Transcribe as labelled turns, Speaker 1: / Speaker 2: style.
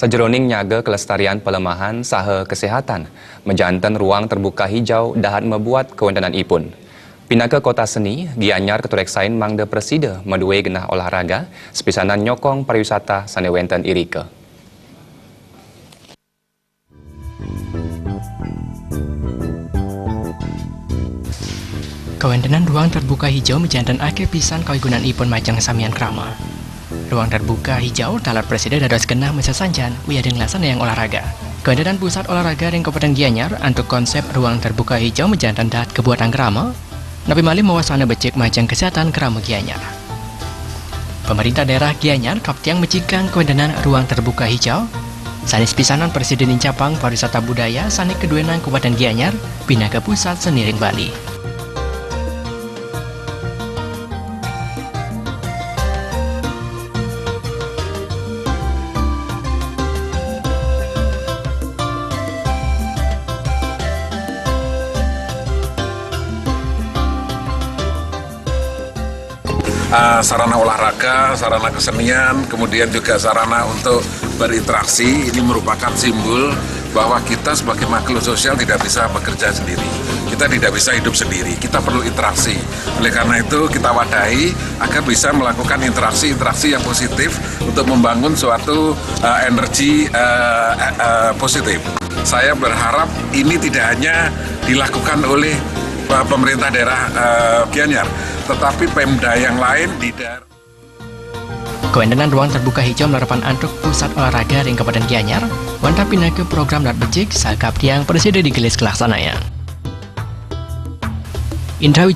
Speaker 1: Sejeroning nyaga kelestarian pelemahan saha kesihatan, menjantan ruang terbuka hijau dahat membuat kewendanan ipun. Pinaka Kota Seni, Gianyar Keturek Sain mangda presida meduai genah olahraga, sepisanan nyokong pariwisata sanewenten irika.
Speaker 2: Kewendanan ruang terbuka hijau menjantan ake pisan kawigunaan ipun majang samian krama. Ruang terbuka hijau talat presiden dados genah mesesanjan wiadeng lasana yang olahraga. Kewendanan pusat olahraga ring Kabupaten Gianyar untuk konsep ruang terbuka hijau menjantan dahat kebuatan krama. Nabi Mali mewasana becek majang kesehatan krama Gianyar. Pemerintah daerah Gianyar kaptiang mencikang kewendanan ruang terbuka hijau. Sanis pisanan Presiden Incapang Pariwisata Budaya sanik keduenan Kabupaten Gianyar pindah ke pusat seni ring Bali.
Speaker 3: Sarana olahraga, sarana kesenian, kemudian juga sarana untuk berinteraksi. Ini merupakan simbol bahwa kita sebagai makhluk sosial tidak bisa bekerja sendiri. Kita tidak bisa hidup sendiri, kita perlu interaksi. Oleh karena itu kita wadahi agar bisa melakukan interaksi-interaksi yang positif untuk membangun suatu energi positif. Saya berharap ini tidak hanya dilakukan oleh pemerintah daerah Gianyar, tetapi Pemda yang lain di daerah.
Speaker 2: Kewendanan ruang terbuka hijau menerapkan antuk pusat olahraga ring Kabupaten Gianyar, wanta pindah ke program dat becik sakap tiang presiden digelis kelaksanaan. Indra